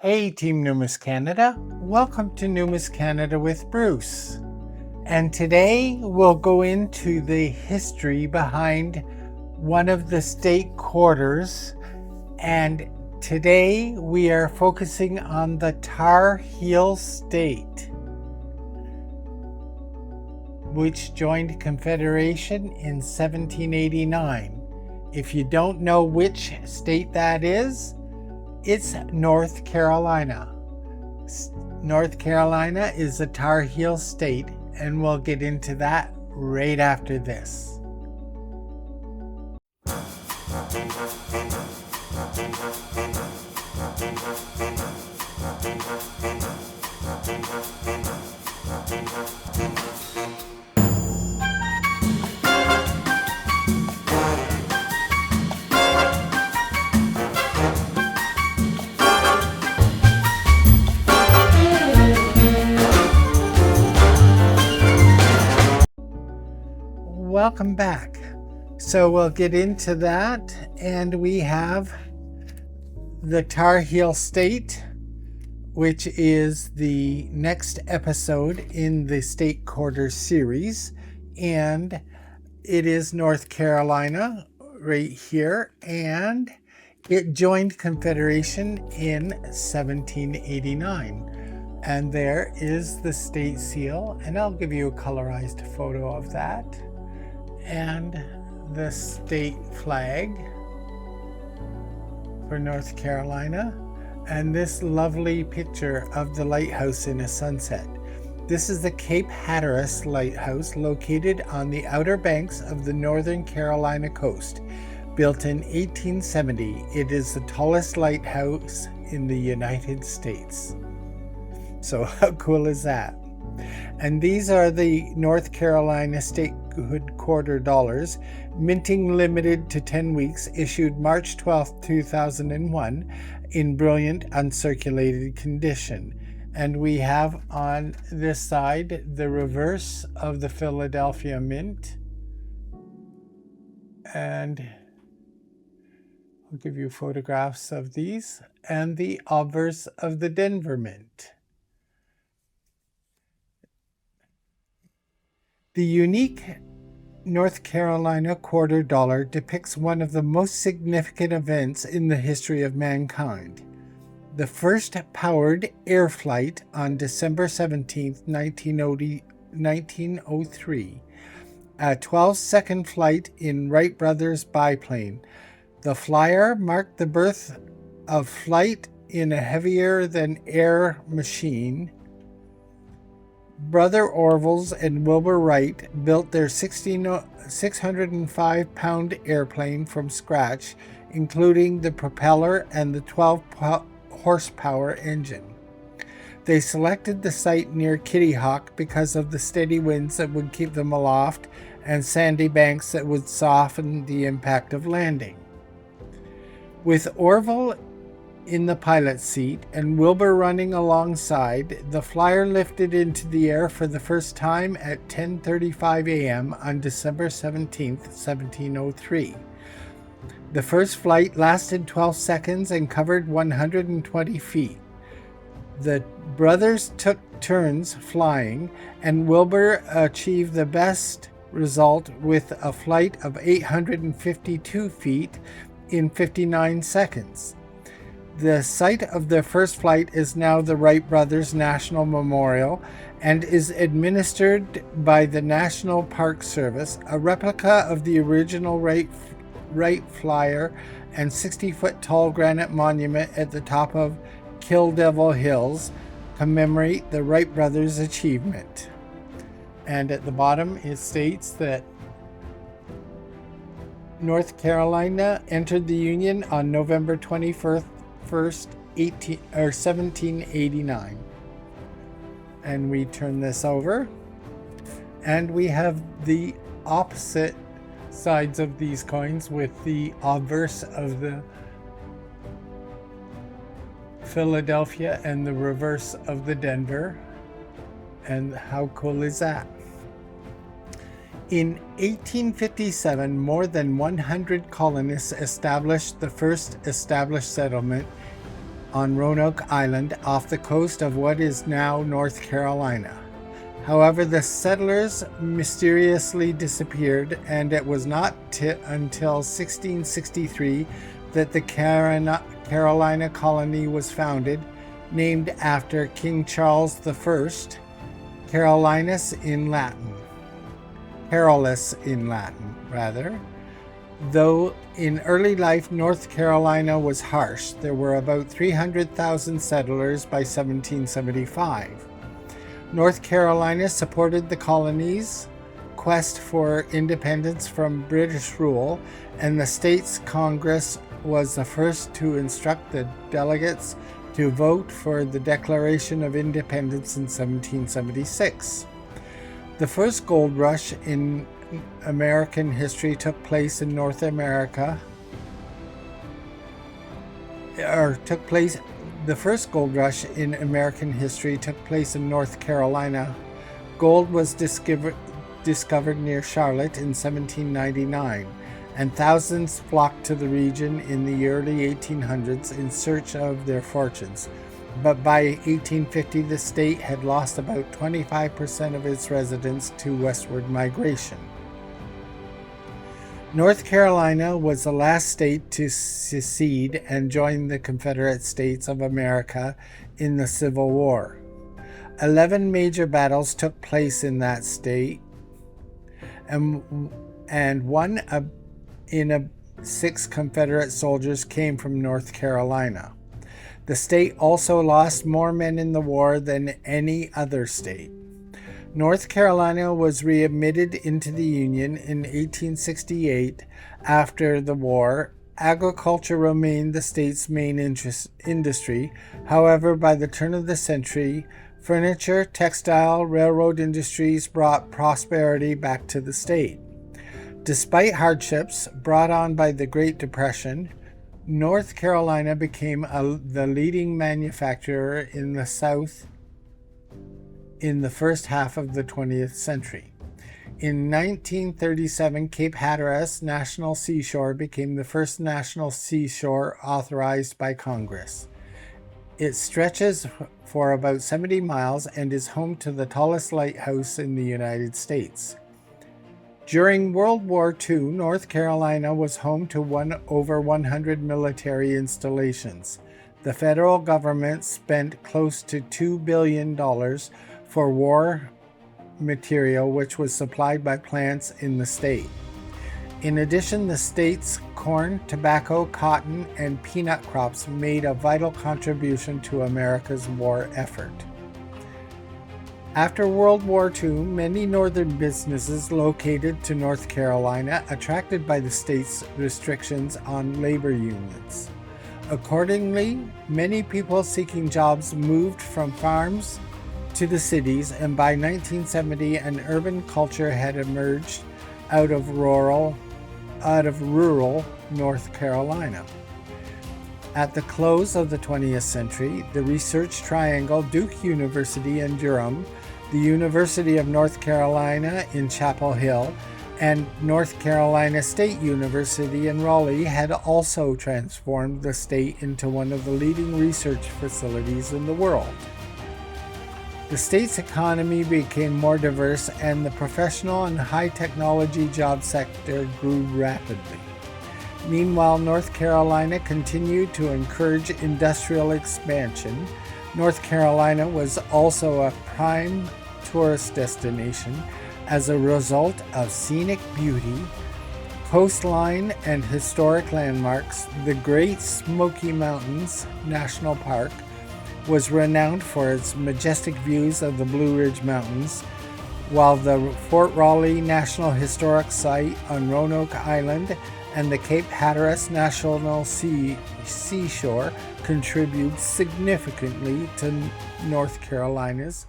Hey Team Numis Canada, welcome to Numis Canada with Bruce. And today we'll go into the history behind one of the state quarters. And today we are focusing on the Tar Heel State, which joined Confederation in 1789. If you don't know which state that is, it's North Carolina. North Carolina is a Tar Heel state, and we'll get into that right after this. Welcome back. So we'll get into that, and we have the Tar Heel State, which is the next episode in the State Quarter series, and it is North Carolina right here, and it joined Confederation in 1789. And there is the state seal, and I'll give you a colorized photo of that. And the state flag for North Carolina, and this lovely picture of the lighthouse in a sunset. This is the Cape Hatteras Lighthouse, located on the outer banks of the Northern Carolina coast. Built in 1870, it is the tallest lighthouse in the United States. So how cool is that? And these are the North Carolina Statehood Quarter dollars, minting limited to 10 weeks, issued March 12, 2001, in brilliant uncirculated condition. And we have on this side the reverse of the Philadelphia Mint. And I'll give you photographs of these, and the obverse of the Denver Mint. The unique North Carolina quarter dollar depicts one of the most significant events in the history of mankind. The first powered air flight on December 17, 1903, a 12-second flight in Wright brothers biplane. The flyer marked the birth of flight in a heavier-than-air machine. Brother Orville's and Wilbur Wright built their 605-pound airplane from scratch, including the propeller and the 12-horsepower engine. They selected the site near Kitty Hawk because of the steady winds that would keep them aloft and sandy banks that would soften the impact of landing. With Orville in the pilot's seat and Wilbur running alongside, the flyer lifted into the air for the first time at 10:35 a.m. on December 17, 1703. The first flight lasted 12 seconds and covered 120 feet. The brothers took turns flying, and Wilbur achieved the best result with a flight of 852 feet in 59 seconds. The site of their first flight is now the Wright Brothers National Memorial and is administered by the National Park Service. A replica of the original Wright flyer and 60-foot tall granite monument at the top of Kill Devil Hills commemorate the Wright brothers' achievement. And at the bottom it states that North Carolina entered the Union on November 21st, 1789. And we turn this over, and we have the opposite sides of these coins with the obverse of the Philadelphia and the reverse of the Denver. And how cool is that? In 1857, more than 100 colonists established the first established settlement on Roanoke Island off the coast of what is now North Carolina. However, the settlers mysteriously disappeared, and it was not until 1663 that the Carolina colony was founded, named after King Charles I, Carolus in Latin, Though in early life North Carolina was harsh, there were about 300,000 settlers by 1775. North Carolina supported the colony's quest for independence from British rule, and the state's Congress was the first to instruct the delegates to vote for the Declaration of Independence in 1776. The first gold rush in American history took place in North America, The first gold rush in American history took place in North Carolina. Gold was discovered near Charlotte in 1799, and thousands flocked to the region in the early 1800s in search of their fortunes. But by 1850, the state had lost about 25% of its residents to westward migration. North Carolina was the last state to secede and join the Confederate States of America in the Civil War. 11 major battles took place in that state, and 6 Confederate soldiers came from North Carolina. The state also lost more men in the war than any other state. North Carolina was readmitted into the Union in 1868. After the war, agriculture remained the state's main industry. However, by the turn of the century, furniture, textile, railroad industries brought prosperity back to the state. Despite hardships brought on by the Great Depression, North Carolina became the leading manufacturer in the South in the first half of the 20th century. In 1937, Cape Hatteras National Seashore became the first national seashore authorized by Congress. It stretches for about 70 miles and is home to the tallest lighthouse in the United States. During World War II, North Carolina was home to over 100 military installations. The federal government spent close to $2 billion for war material, which was supplied by plants in the state. In addition, the state's corn, tobacco, cotton, and peanut crops made a vital contribution to America's war effort. After World War II, many northern businesses located to North Carolina, attracted by the state's restrictions on labor unions. Accordingly, many people seeking jobs moved from farms to the cities, and by 1970 an urban culture had emerged out of rural North Carolina. At the close of the 20th century, the Research Triangle, Duke University in Durham, the University of North Carolina in Chapel Hill, and North Carolina State University in Raleigh had also transformed the state into one of the leading research facilities in the world. The state's economy became more diverse, and the professional and high-technology job sector grew rapidly. Meanwhile, North Carolina continued to encourage industrial expansion. North Carolina was also a prime tourist destination as a result of scenic beauty, coastline, and historic landmarks. The Great Smoky Mountains National Park was renowned for its majestic views of the Blue Ridge Mountains, while the Fort Raleigh National Historic Site on Roanoke Island and the Cape Hatteras National Seashore contribute significantly to North Carolina's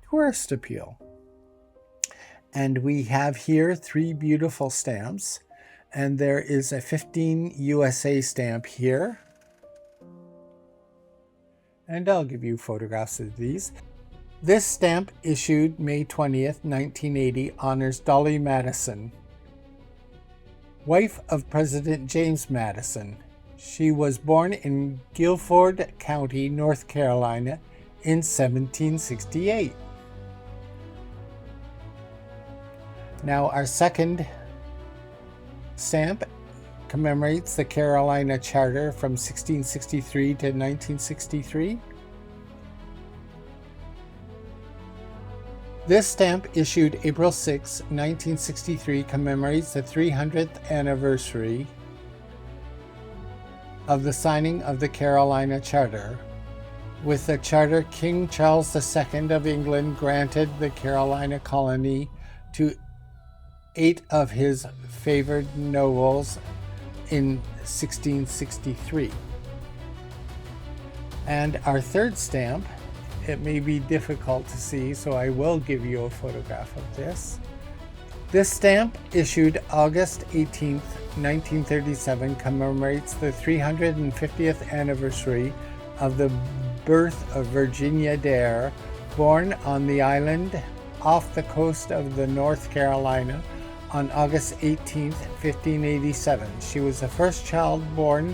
tourist appeal. And we have here 3 beautiful stamps, and there is a 15 USA stamp here. And I'll give you photographs of these. This stamp, issued May 20th, 1980, honors Dolly Madison, wife of President James Madison. She was born in Guilford County, North Carolina in 1768. Now our second stamp commemorates the Carolina Charter from 1663 to 1963. This stamp, issued April 6, 1963, commemorates the 300th anniversary of the signing of the Carolina Charter. With the charter, King Charles II of England granted the Carolina colony to 8 of his favored nobles in 1663. And our third stamp, it may be difficult to see, so I will give you a photograph of this. This stamp, issued August 18th, 1937, commemorates the 350th anniversary of the birth of Virginia Dare, born on the island off the coast of the North Carolina on August 18th, 1587. She was the first child born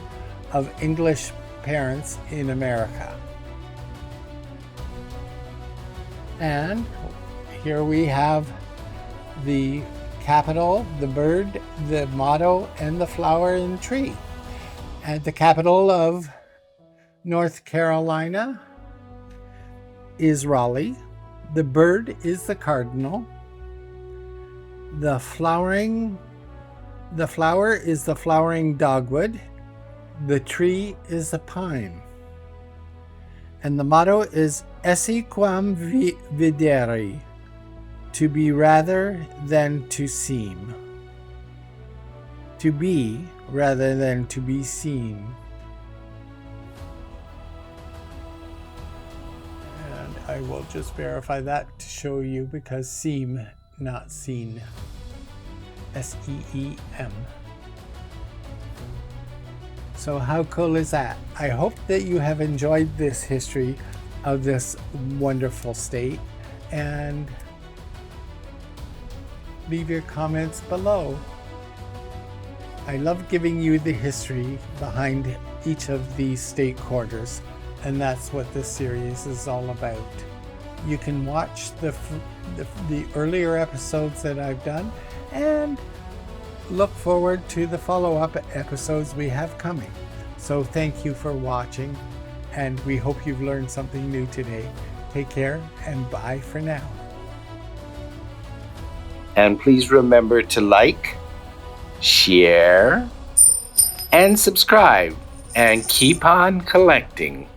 of English parents in America. And here we have the capital, the bird, the motto, and the flower and tree. And the capital of North Carolina is Raleigh. The bird is the cardinal. The flower is the flowering dogwood. The tree is the pine. And the motto is Esse quam videri, to be rather than to seem. To be rather than to be seen. And I will just verify that to show you, because seem, not seen. S-E-E-M. So how cool is that? I hope that you have enjoyed this history of this wonderful state, and leave your comments below. I love giving you the history behind each of these state quarters, and that's what this series is all about. You can watch the earlier episodes that I've done, and look forward to the follow-up episodes we have coming. So thank you for watching, and we hope you've learned something new today. Take care, and bye for now. And please remember to like, share, and subscribe, and keep on collecting.